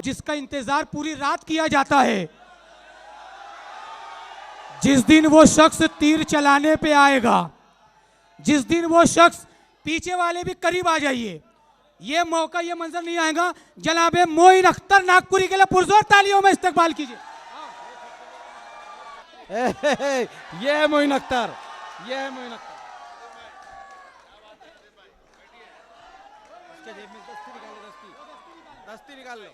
जिसका इंतजार पूरी रात किया जाता है। जिस दिन वो शख्स तीर चलाने पे आएगा, जिस दिन वो शख्स, पीछे वाले भी करीब आ जाइए, ये मौका, ये मंजर नहीं आएगा। जनाबे मोइन अख्तर नागपुरी के लिए पुरजोर तालियों में इस्तकबाल कीजिए। ये है मोइन अख्तर, ये है मोइन अख्तर। उसके जेब में दस्ती निकालो, दस्ती निकाल लो।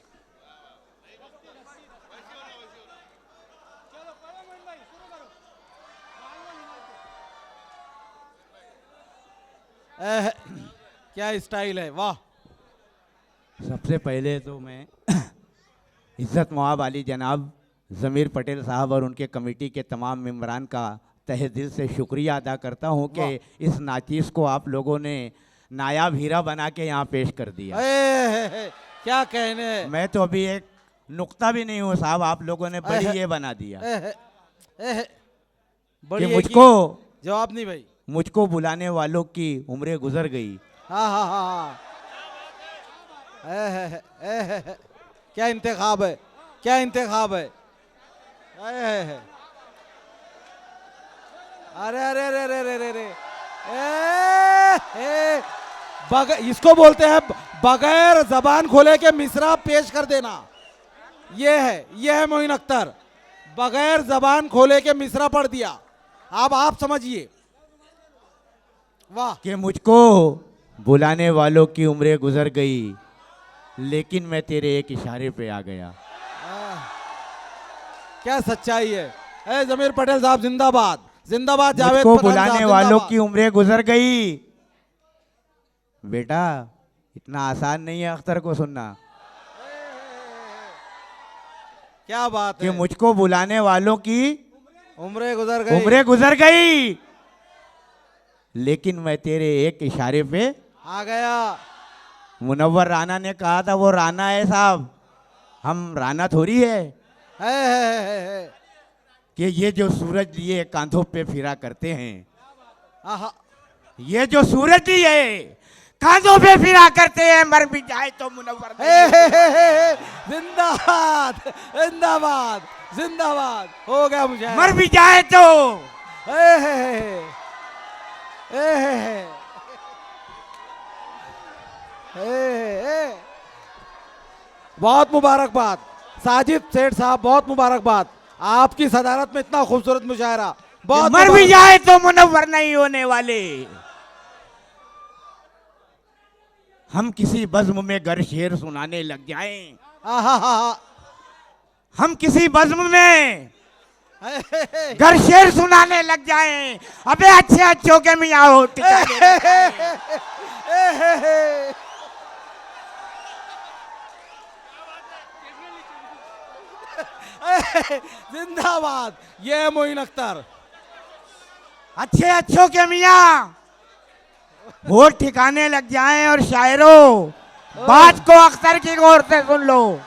क्या स्टाइल है, वाह। सबसे पहले तो मैं इज्जत मोआब अली जनाब ज़मीर पटेल साहब और उनके कमेटी के तमाम मेंबरान का तहे दिल से शुक्रिया अदा करता हूं कि इस नाचीज़ को आप लोगों ने नायाब हीरा बना के यहाँ पेश कर दिया। क्या कहने, मैं तो अभी एक नुक्ता भी नहीं हूँ साहब, आप लोगों ने बड़ी ये बना दिया कि मुझको जवाब नहीं भाई, मुझको बुलाने वालों की उम्रें गुजर गई। हाँ हाँ हाँ, क्या इंतखाब है, क्या इंतखाब है। अरे अरे अरे अरे अरे अरे इसको बोलते हैं बगैर जबान खोले के मिसरा पेश कर देना। ये है मोइन अख्तर, बगैर जबान खोले के मिसरा पढ़ दिया। अब आप समझिए, वाह। कि मुझको बुलाने वालों की उम्रें गुजर गई, लेकिन मैं तेरे एक इशारे पे आ गया। क्या सच्चाई है। ज़मीर पटेल साहब जिंदाबाद, जिंदाबाद। जावेद मुझको पठान बुलाने साहब वालों जिंदाबाद। की उम्रें गुजर गई। बेटा इतना आसान नहीं है अख्तर को सुनना। क्या बात कि है, मुझको बुलाने वालों की उम्रें गुजर गई, लेकिन मैं तेरे एक इशारे पे आ गया। मुनव्वर राना ने कहा था, वो राना है साहब, हम राना थोड़ी है। कि ये जो सूरज लिए कांधों पे फिरा करते हैं, ये जो सूरज लिए कांधों पे फिरा करते हैं, मर भी जाए तो मुनव्वर जिंदाबाद जिंदाबाद जिंदाबाद। हो गया मुझे, मर भी जाए तो बहुत मुबारकबाद साजिद सेठ साहब, बहुत मुबारकबाद। आपकी सदारत में इतना खूबसूरत मुशायरा, बहुत मर भी जाए तो मुनव्वर नहीं होने वाले। हम किसी बज़्म में गर शेर सुनाने लग जाएं, हम किसी बज़्म में गर शेर सुनाने लग जाएं, अबे अच्छे अच्छों के मियाँ हो ठिकाने लग जाएं। जिंदाबाद, ये मोइन अख्तर। अच्छे अच्छों के मियाँ वो ठिकाने लग जाएं, और शायरों बात को अख्तर की गौर से सुन लो।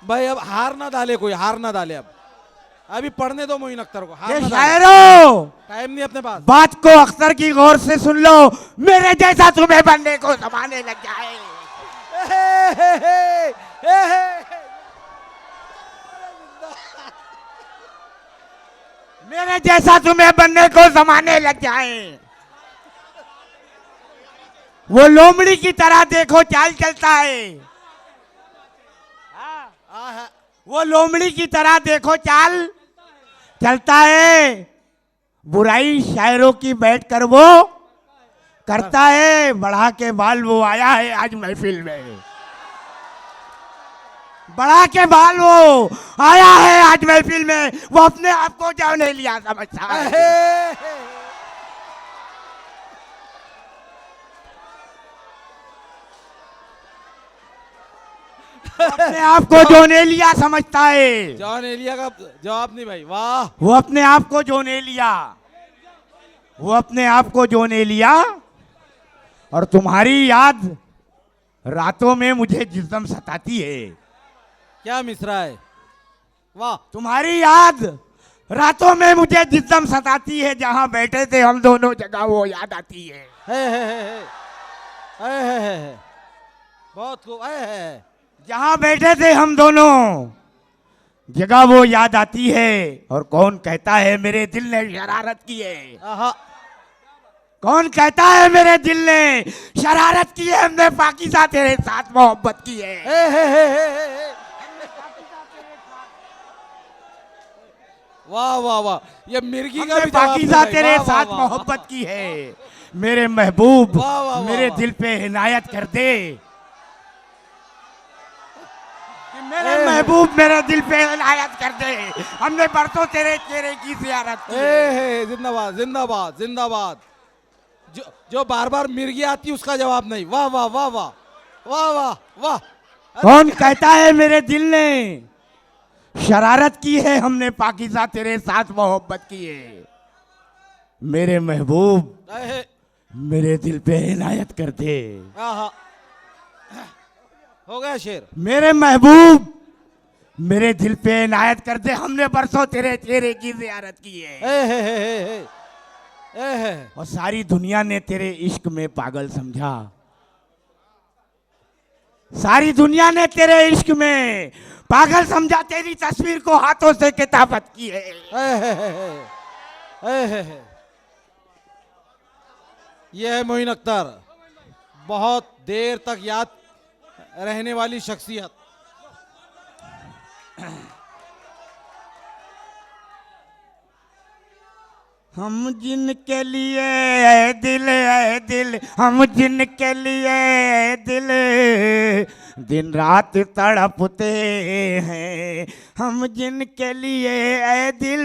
भाई अब हार ना डाले, कोई हार ना डाले। अब अभी पढ़ने दो मोइन अख्तर को, हार ये ना डाले। शायरों टाइम नहीं अपने पास। बात को अख्तर की गौर से सुन लो, मेरे जैसा तुम्हें बनने को जमाने लग जाए। मेरे जैसा तुम्हें बनने को जमाने लग जाए। वो लोमड़ी की तरह देखो चाल चलता है, वो लोमड़ी की तरह देखो चाल चलता है। बुराई शायरों की बैठ कर वो करता है, बढ़ा के बाल वो आया है आज महफिल में, बढ़ा के बाल वो आया है आज महफिल में। वो अपने आप को जान नहीं लिया समझता है, अपने आप को जोन एलिया समझता है। जॉन एलिया का जवाब नहीं भाई, वाह। वो अपने आप को जोन एलिया, वो अपने आप को जोन एलिया। और तुम्हारी याद रातों में मुझे जिस्म सताती है। क्या मिसरा है, वाह। तुम्हारी याद रातों में मुझे जिस्म सताती है, जहां बैठे थे हम दोनों जगह वो याद आती है। बहुत खूब है। जहां बैठे थे हम दोनों, जगह वो याद आती है, और कौन कहता है मेरे दिल ने शरारत की है। आहा, कौन कहता है मेरे दिल ने शरारत की है, हमने पाकीज़ा तेरे साथ मोहब्बत की है। हे। वाह वाह वाह, ये मिर्गी का हमने भी जवाब पाकीज़ा नहीं। तेरे वाह, वाह, साथ वाह, मोहब्बत की है। मेरे महबूब वाह, वाह, वाह, मेरे वाह। दिल पे इनायत कर दे, कि मेरे महबूब मेरे दिल पे इनायत कर दे, हमने बरसों तेरे चेहरे की ज़ियारत की है। हे, जिंदाबाद जिंदाबाद जिंदाबाद। जो बार बार मिर्गी आती उसका जवाब नहीं। वाह वाह वाह वाह वाह वाह वाह। कौन कहता है मेरे दिल ने शरारत की है, हमने पाकीज़ा तेरे साथ मोहब्बत की है। मेरे महबूब हे, मेरे दिल पे इनायत कर दे, आहा, हो गया शेर। मेरे महबूब मेरे दिल पे इनायत कर दे, हमने बरसों तेरे चेहरे की ज़ियारत की है। हे। और सारी दुनिया ने तेरे इश्क में पागल समझा, सारी दुनिया ने तेरे इश्क में पागल समझा, तेरी तस्वीर को हाथों से किताबत की है। यह है मोइन अख्तर, बहुत देर तक याद रहने वाली शख्सियत। हम जिनके लिए ऐ दिल हम जिनके लिए ऐ दिल दिन रात तड़पते हैं, हम जिनके लिए ऐ दिल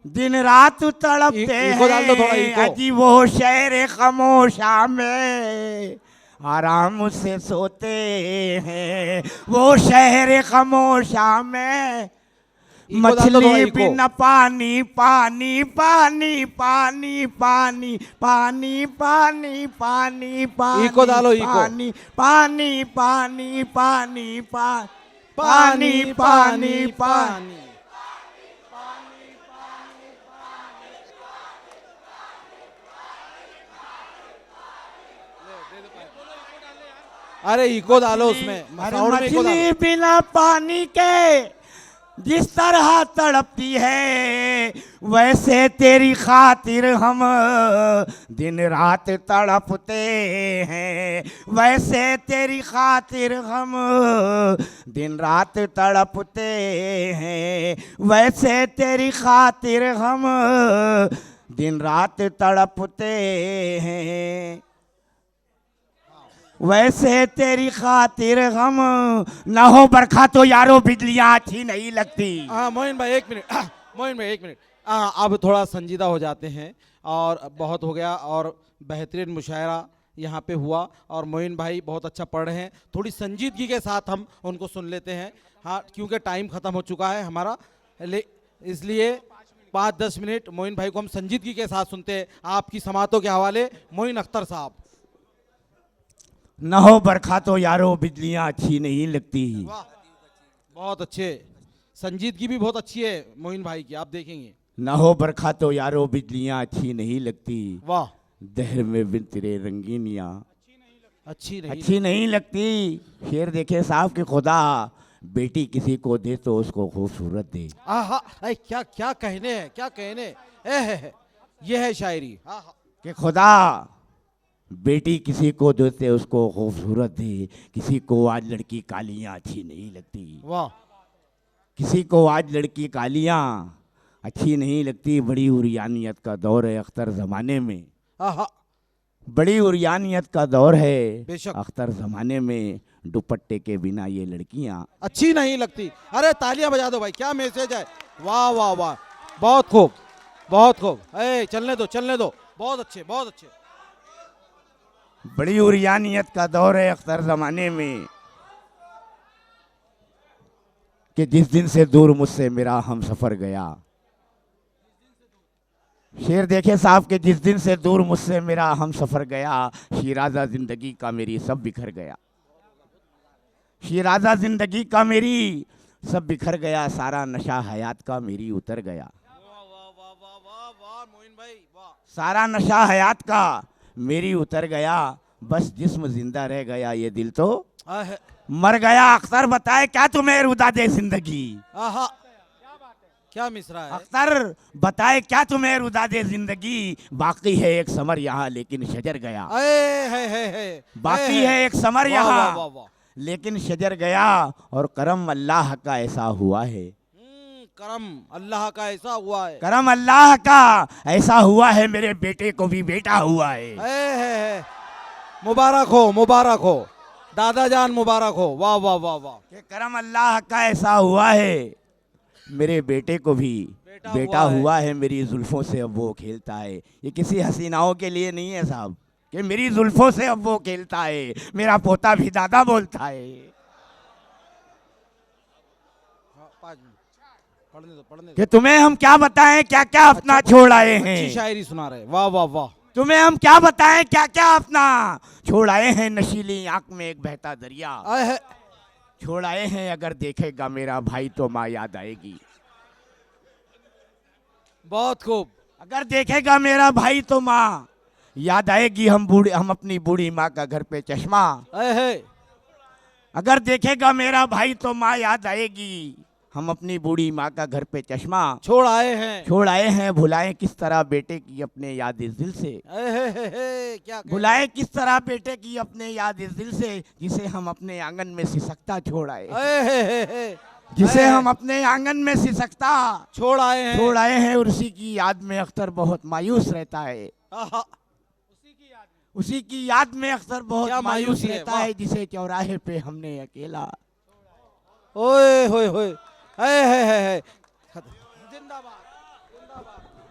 दिन रात तड़पते इको डाल दो थोड़ा, हैं, इको। अजी वो शहर खामोशा में आराम से सोते हैं, वो शहर खामोशा में इको डाल दो थोड़ा, मछली इको। बिना पानी पानी पानी पानी पानी पानी पानी पानी पानी इको डालो, इको। पानी पानी पानी पानी पानी पानी पानी। अरे इको डालो उसमें, अरे साउंड में इको मछली डालो। बिना पानी के जिस तरह तड़पती है, वैसे तेरी खातिर हम दिन रात तड़पते हैं, वैसे तेरी खातिर हम दिन रात तड़पते हैं, वैसे तेरी खातिर हम दिन रात तड़पते हैं, वैसे तेरी खातिर हम न हो बरखा तो यारो बिजलियां अच्छी नहीं लगती। हाँ मोइन भाई एक मिनट, मोइन भाई एक मिनट। अब थोड़ा संजीदा हो जाते हैं, और बहुत हो गया, और बेहतरीन मुशायरा यहाँ पे हुआ, और मोइन भाई बहुत अच्छा पढ़ रहे हैं। थोड़ी संजीदगी के साथ हम उनको सुन लेते हैं, हाँ, क्योंकि टाइम ख़त्म हो चुका है हमारा, इसलिए 5-10 मिनट मोइन भाई को हम संजीदगी के साथ सुनते हैं। आपकी समातों के हवाले मोइन अख्तर साहब। न हो बरखा तो यारो बिजलियां अच्छी नहीं लगती। वाह, बहुत अच्छे, संजीदगी भी बहुत अच्छी है मोइन भाई की, आप देखेंगे। न हो बरखा तो यारो बिजलियां अच्छी नहीं लगती, वाह, दहर में बिन तेरे रंगीनियां अच्छी नहीं अच्छी नहीं लगती। शेर देखे साहब कि खुदा बेटी किसी को दे तो उसको खूबसूरत दे। आहा, क्या क्या कहने हैं, क्या कहने। ये है शायरी। आहा, कि खुदा बेटी किसी को देते उसको खूबसूरत दे, किसी को आज लड़की कालियां अच्छी नहीं लगती, वाह, किसी को आज लड़की कालियां अच्छी नहीं लगती। बड़ी उरियानियत का दौर है अख्तर ज़माने में, आहा, बड़ी उरियानियत का दौर है बेशक। अख्तर ज़माने में, दुपट्टे के बिना ये लड़कियां अच्छी नहीं लगती। अरे तालियां बजा दो भाई, क्या मैसेज है। वाह वाह वाह, बहुत खूब, बहुत खूब। चलने दो चलने दो, बहुत अच्छे बहुत अच्छे। बड़ी उरियानियत का दौर है अख्तर ज़माने में, कि जिस दिन से दूर मुझसे मेरा हम सफ़र गया। शेर देखे साहब के जिस दिन से दूर मुझसे मेरा हम सफ़र गया, शिराजा ज़िंदगी का मेरी सब बिखर गया, शिराजा ज़िंदगी का मेरी सब बिखर गया, सारा नशा हयात का मेरी उतर गया, वाह मोइन भाई, वाह। सारा नशा हयात का मेरी उतर गया। बस जिस्म जिंदा रह गया, ये दिल तो आह, मर गया। अख्तर बताए क्या तुम्हें रुदा दे जिंदगी। आहा, क्या मिसरा है। अख्तर बताए क्या तुम्हें रुदा दे जिंदगी। बाकी है एक समर यहाँ लेकिन शजर गया। है बाकी है एक समर वाह, यहाँ वाह, वाह, वाह। लेकिन शजर गया। और करम अल्लाह का ऐसा हुआ है, करम अल्लाह का ऐसा हुआ है। करम अल्लाह का ऐसा हुआ है, मेरे बेटे को भी बेटा हुआ है। है। मुबारक हो, मुबारक हो दादा जान, मुबारक हो। वाह वाह वाह वाह। कि करम अल्लाह का ऐसा हुआ है, मेरे बेटे को भी बेटा हुआ है। मेरी जुल्फों से अब वो खेलता है। ये किसी हसीनाओं के लिए नहीं है साहब, कि मेरी जुल्फों से अब वो खेलता है। मेरा पोता भी दादा बोलता है। पढ़ने दो। कि तुम्हें हम क्या बताएं क्या क्या अपना छोड़ आए अच्छी हैं। शायरी सुना रहे, वाह वाह वाह। तुम्हें हम क्या बताएं क्या क्या अपना छोड़ आए हैं। नशीली आंख में एक बहता दरिया है। छोड़ आए हैं। अगर देखेगा मेरा भाई तो माँ याद आएगी। बहुत खूब। अगर देखेगा मेरा भाई तो माँ याद आएगी। हम अपनी बूढ़ी माँ का घर पे चश्मा। है। अगर देखेगा मेरा भाई तो माँ याद आएगी। हम अपनी बूढ़ी माँ का घर पे चश्मा छोड़ आए हैं। छोड़ आए हैं। भुलाएं किस तरह बेटे की अपने याद इस दिल से। क्या भुलाएं किस तरह बेटे की अपने याद इस दिल से, जिसे हम अपने आंगन में सिसकता छोड़ आए। जिसे हम अपने आंगन में सिसकता छोड़ आए हैं। छोड़ आए हैं। और उसी की याद में अख्तर बहुत मायूस रहता है। आहा, उसी की याद में अख्तर बहुत क्या मायूस मायूसी है, रहता वाह। है, जिसे चौराहे पे हमने अकेला। ओए होए होए। है। जिंदाबाद।